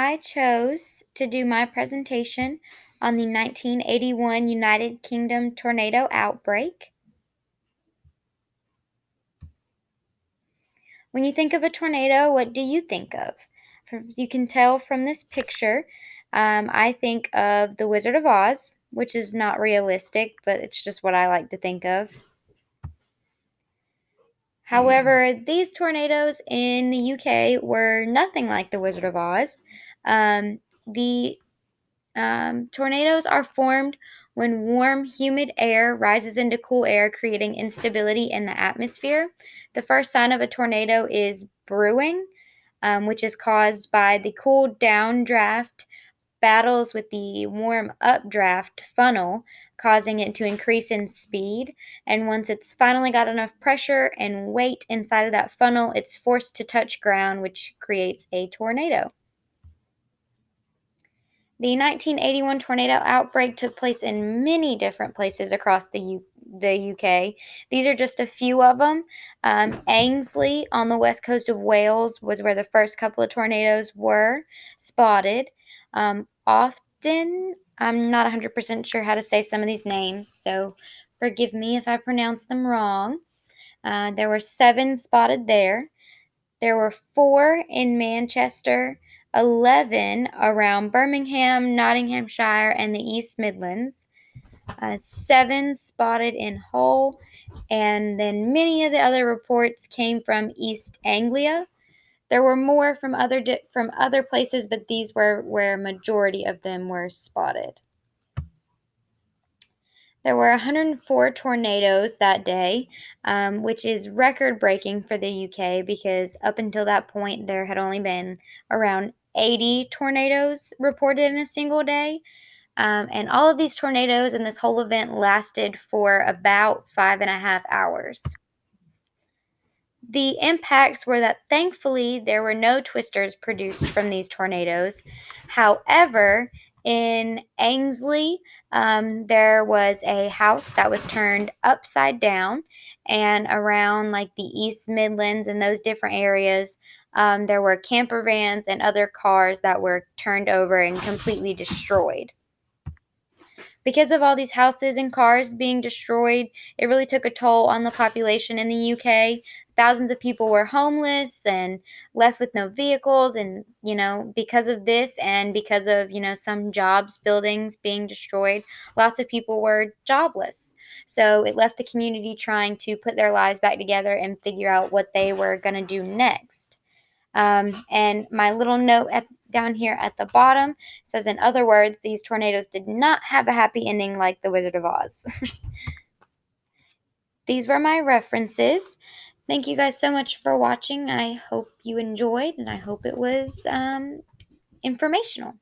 I chose to do my presentation on the 1981 United Kingdom tornado outbreak. When you think of a tornado, what do you think of? As you can tell from this picture, I think of the Wizard of Oz, which is not realistic, but it's just what I like to think of. However, these tornadoes in the UK were nothing like the Wizard of Oz. The tornadoes are formed when warm, humid air rises into cool air, creating instability in the atmosphere. The first sign of a tornado is brewing, which is caused by the cool downdraft battles with the warm updraft funnel, causing it to increase in speed. And once it's finally got enough pressure and weight inside of that funnel, it's forced to touch ground, which creates a tornado. The 1981 tornado outbreak took place in many different places across the UK. These are just a few of them. Ainsley on the west coast of Wales was where the first couple of tornadoes were spotted. Often, I'm not 100% sure how to say some of these names, so forgive me if I pronounce them wrong. There were 7 spotted there. There were 4 in Manchester, 11 around Birmingham, Nottinghamshire, and the East Midlands, 7 spotted in Hull, and then many of the other reports came from East Anglia. There were more from other places, but these were where majority of them were spotted. There were 104 tornadoes that day, which is record-breaking for the UK because up until that point there had only been around 80 tornadoes reported in a single day. And all of these tornadoes and this whole event lasted for about 5.5 hours. The impacts were that thankfully there were no twisters produced from these tornadoes. However, in Ainsley, there was a house that was turned upside down, and around like the East Midlands and those different areas, there were camper vans and other cars that were turned over and completely destroyed. Because of all these houses and cars being destroyed, it really took a toll on the population in the UK. Thousands of people were homeless and left with no vehicles. And, because of this and because of, some buildings being destroyed, lots of people were jobless. So it left the community trying to put their lives back together and figure out what they were going to do next. And my little note down here at the bottom says, in other words, these tornadoes did not have a happy ending like the Wizard of Oz. These were my references. Thank you guys so much for watching. I hope you enjoyed, and I hope it was informational.